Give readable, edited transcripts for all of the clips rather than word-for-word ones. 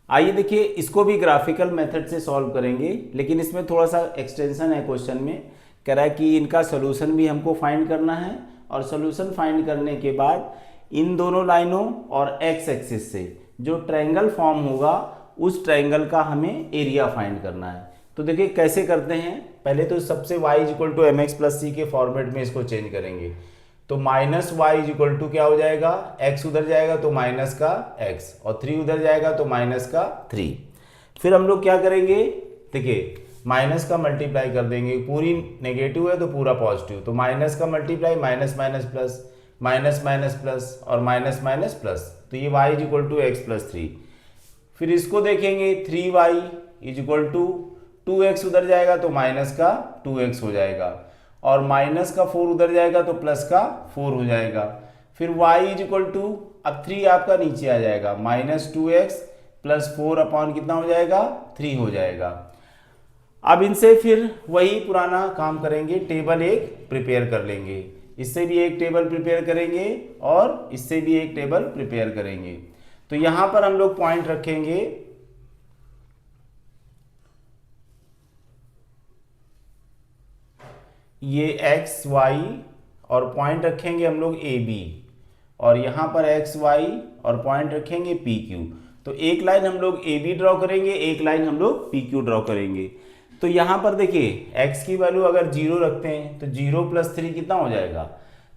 आइए देखिए, इसको भी ग्राफिकल मेथड से सॉल्व करेंगे, लेकिन इसमें थोड़ा सा एक्सटेंशन है। क्वेश्चन में कह रहा है कि इनका सोल्यूशन भी हमको फाइंड करना है, और सोल्यूशन फाइंड करने के बाद इन दोनों लाइनों और एक्स एक्सिस से जो ट्रायंगल फॉर्म होगा उस ट्रायंगल का हमें एरिया फाइंड करना है। तो देखिए कैसे करते हैं। पहले तो सबसे y equal to M X plus C के फॉर्मेट में इसको चेंज करेंगे। तो minus Y is equal to क्या हो जाएगा, x उधर जाएगा तो माइनस का x, और 3 उधर जाएगा तो माइनस का 3। फिर हम लोग क्या करेंगे, देखिए माइनस का मल्टीप्लाई कर देंगे, पूरी नेगेटिव है तो पूरा पॉजिटिव, तो माइनस का multiply minus minus plus, minus minus plus और माइनस माइनस प्लस, तो ये y is equal to x plus 3। फिर इसको देखेंगे 3y is equal to 2x उधर जाएगा तो माइनस का 2x हो जाएगा, और माइनस का 4 उधर जाएगा तो प्लस का 4 हो जाएगा। फिर y इज इक्वल टू, अब 3 आपका नीचे आ जाएगा, माइनस 2x प्लस 4 अपॉन कितना हो जाएगा, 3 हो जाएगा। अब इनसे फिर वही पुराना काम करेंगे, टेबल एक प्रिपेयर कर लेंगे, इससे भी एक टेबल प्रिपेयर करेंगे और इससे भी एक टेबल प्रिपेयर करेंगे। तो यहां पर हम लोग पॉइंट रखेंगे, ये एक्स वाई, और पॉइंट रखेंगे हम लोग ए बी, और यहां पर एक्स वाई और पॉइंट रखेंगे पी क्यू। तो एक लाइन हम लोग ए बी ड्रॉ करेंगे, एक लाइन हम लोग पी क्यू ड्रॉ करेंगे। तो यहां पर देखिए x की वैल्यू अगर 0 रखते हैं तो 0 प्लस 3 कितना हो जाएगा,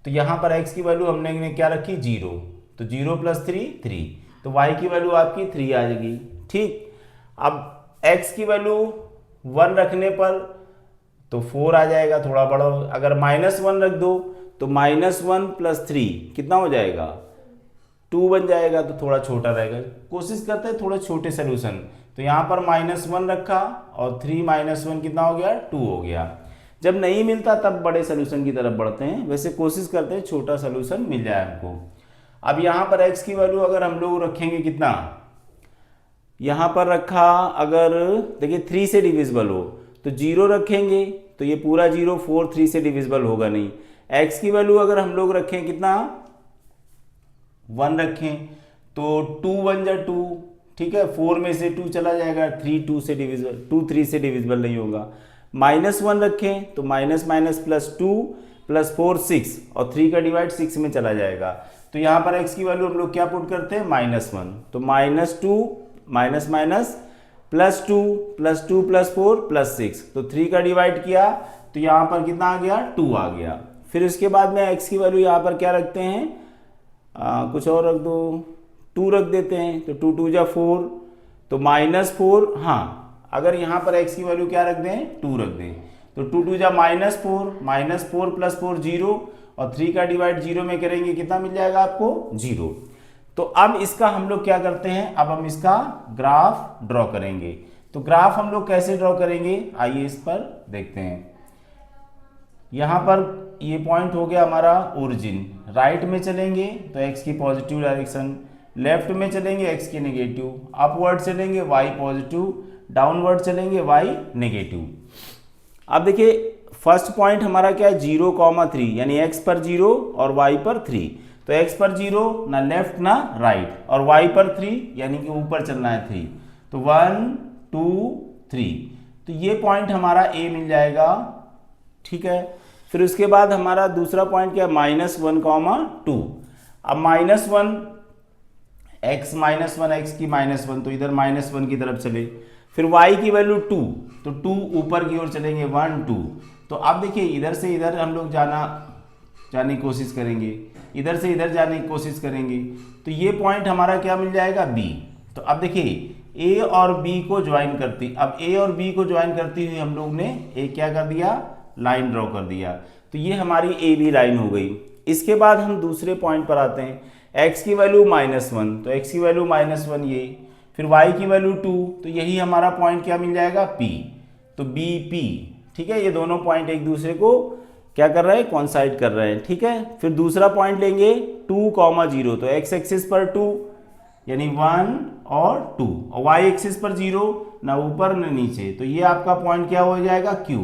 तो यहां पर x की वैल्यू हमने क्या रखी, 0, तो 0 प्लस 3 3, तो y की वैल्यू आपकी 3 आ जाएगी। ठीक, अब x की वैल्यू 1 रखने पर तो 4 आ जाएगा, थोड़ा बड़ा। अगर -1 रख दो तो -1 प्लस 3 कितना हो जाएगा, 2 बन जाएगा, तो थोड़ा छोटा रहेगा। कोशिश करते हैं थोड़े छोटे सोल्यूशन। तो यहाँ पर -1 रखा और 3 -1 कितना हो गया, 2 हो गया। जब नहीं मिलता तब बड़े सोल्यूशन की तरफ बढ़ते हैं, वैसे कोशिश करते हैं छोटा सोल्यूशन मिल जाए हमको। अब यहाँ पर x की वैल्यू अगर हम लोग रखेंगे कितना, यहाँ पर रखा, अगर देखिए 3 से डिविजिबल हो तो 0 रखेंगे, तो ये पूरा 0, 4 3 से डिविजिबल होगा नहीं। x की वैल्यू अगर हम लोग रखें कितना, 1 रखें तो 2 1 जा 2, ठीक है, 4 में से 2 चला जाएगा, 3 2 से डिविजिबल, 2 3 से डिविजिबल नहीं होगा। -1 रखें तो माइनस माइनस प्लस 2 प्लस 4 6, और 3 का डिवाइड 6 में चला जाएगा। तो यहाँ पर x की वैल्यू हम लोग क्या पुट करते हैं, -1, तो -2 minus minus plus 2 plus 2 plus 4 plus 6, तो 3 का डिवाइड किया तो यहाँ पर कितना आ गया, 2 आ गया। फिर उसके बाद में x की वैल्यू यहाँ पर क्या रखते हैं, कुछ और रख दो, 2 रख देते हैं, तो 2 2 जा 4, तो -4, हाँ अगर यहाँ पर x की वैल्यू क्या रख दें, 2 रख दें, तो 2 2 जा -4 प्लस 4 0, और 3 का डिवाइड 0 में करेंगे कितना मिल जाएगा आपको, 0। तो अब इसका हम लोग क्या करते हैं, अब हम इसका ग्राफ ड्रॉ करेंगे। तो ग्राफ हम लोग कैसे ड्रॉ करेंगे, आइए इस पर देखते हैं। यहाँ पर ये पॉइंट हो गया हमारा ओरिजिन, राइट में चलेंगे तो x की पॉजिटिव डायरेक्शन, लेफ्ट में चलेंगे x की नेगेटिव, अपवर्ड चलेंगे y पॉजिटिव, डाउनवर्ड चलेंगे y नेगेटिव। अब देखिए फर्स्ट पॉइंट हमारा क्या है, 0,3, यानी x पर 0 और y पर 3, तो x पर 0 ना लेफ्ट ना राइट, और y पर 3 यानी कि ऊपर चलना है 3, तो 1 2 3, तो ये पॉइंट हमारा a मिल जाएगा। ठीक है, फिर उसके बाद हमारा दूसरा पॉइंट क्या है, -1,2। अब -1 x की -1, तो इधर -1 की तरफ चले। फिर y की वैल्यू 2, तो 2 ऊपर की ओर चलेंगे, 1 2। तो अब देखिए इधर से इधर हम लोग जाने की कोशिश करेंगे, इधर से इधर जाने की कोशिश करेंगे, तो ये पॉइंट हमारा क्या मिल जाएगा, b। तो अब देखिए a और b को ज्वाइन करती, अब a और b को ज्वाइन करती हुई हम लोग ने एक क्या कर दिया, लाइन ड्रॉ कर दिया, तो ये हमारी ए बी लाइन हो गई। इसके बाद हम दूसरे पॉइंट पर आते हैं, x की वैल्यू -1, तो x की वैल्यू -1 ये, फिर y की वैल्यू 2, तो यही हमारा पॉइंट क्या मिल जाएगा, p, तो बी पी। ठीक है, ये दोनों पॉइंट एक दूसरे को क्या कर रहे हैं, कॉन्साइड कर रहे हैं। ठीक है, फिर दूसरा पॉइंट लेंगे 2,0, तो x एक्सिस पर 2 यानी 1 और 2, और y एक्सिस पर 0, ना ऊपर ना नीचे, तो ये आपका पॉइंट क्या हो जाएगा, q।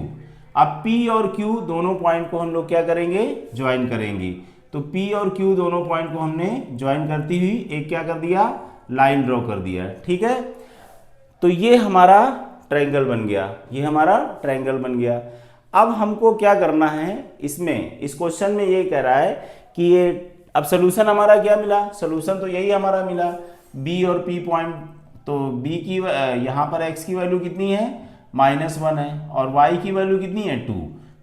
अब p और q दोनों पॉइंट को हम लोग क्या करेंगे, ज्वाइन करेंगे। तो p और q दोनों पॉइंट को हमने ज्वाइन करती हुई एक क्या कर दिया, लाइन ड्रॉ कर दिया। ठीक है, तो ये हमारा ट्रायंगल बन गया, ये हमारा ट्रायंगल बन गया। अब हमको क्या करना है इसमें, इस क्वेश्चन में ये कह रहा है कि ये अब सोल्यूशन हमारा क्या मिला, सोल्यूशन तो यही हमारा मिला बी और पी पॉइंट। तो बी की यहाँ पर एक्स की वैल्यू कितनी है -1 है और वाई की वैल्यू कितनी है 2।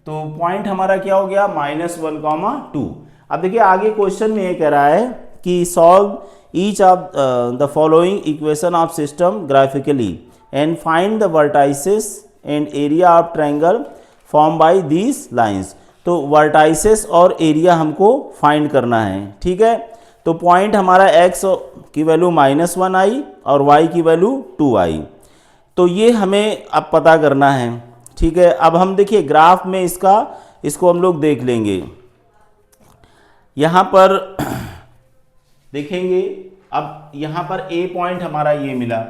तो पॉइंट हमारा क्या हो गया -1, 2। अब देखिए आगे क्वेश्चन में ये कह रहा है कि solve each of the following equation of system graphically and find the vertices and area of triangle form by these lines. तो वर्टाइसेस और एरिया हमको फाइंड करना है, ठीक है। तो पॉइंट हमारा x की वैल्यू -1 आई और y की वैल्यू 2 आई। तो ये हमें अब पता करना है, ठीक है। अब हम देखिए ग्राफ में इसको हम लोग देख लेंगे। यहाँ पर देखेंगे, अब यहाँ पर ए पॉइंट हमारा ये मिला,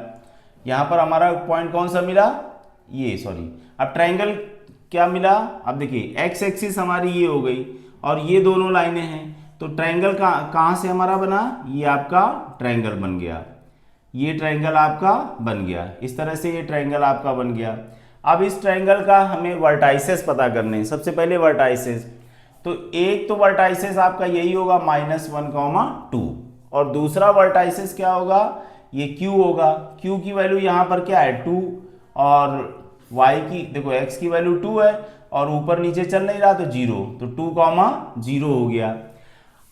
यहाँ पर हमारा पॉइंट कौन सा मिला, ये सॉरी। अब ट्रायंगल क्या मिला, अब देखिए एक्स एक्सिस हमारी ये हो गई और ये दोनों लाइनें हैं। तो ट्रायंगल कहाँ से हमारा बना, ये आपका ट्रायंगल बन गया, ये ट्रायंगल आपका बन गया, इस तरह से ये ट्रायंगल आपका बन गया। अब इस ट्रायंगल का हमें वर्टाइसेस पता करने हैं। सबसे पहले वर्टाइसेस, तो एक तो वर्टाइसेस आपका यही होगा -1, 2 और दूसरा वर्टाइसेस क्या होगा, ये Q होगा। Q की वैल्यू यहाँ पर क्या है 2 और y की देखो x की वैल्यू 2 है और ऊपर नीचे चल नहीं रहा तो 0, तो 2, 0 हो गया।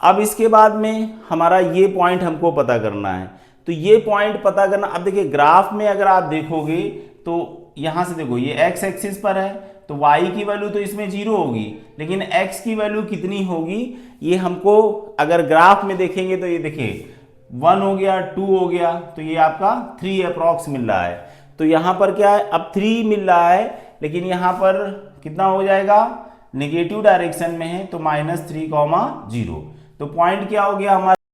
अब इसके बाद में हमारा ये पॉइंट हमको पता करना है। तो ये पॉइंट पता करना, अब देखिए ग्राफ में अगर आप देखोगे तो यहाँ से देखो ये x एक्सिस पर है तो y की वैल्यू तो इसमें 0 होगी, लेकिन x की वैल्यू कितनी होगी ये हमको अगर ग्राफ में देखेंगे तो ये देखिए 1 हो गया, 2 हो गया, तो ये आपका 3 अप्रॉक्स मिल रहा है। तो यहाँ पर क्या है, अब 3 मिल रहा है, लेकिन यहाँ पर कितना हो जाएगा, नेगेटिव डायरेक्शन में है तो -3, 0। तो पॉइंट क्या हो गया हमारा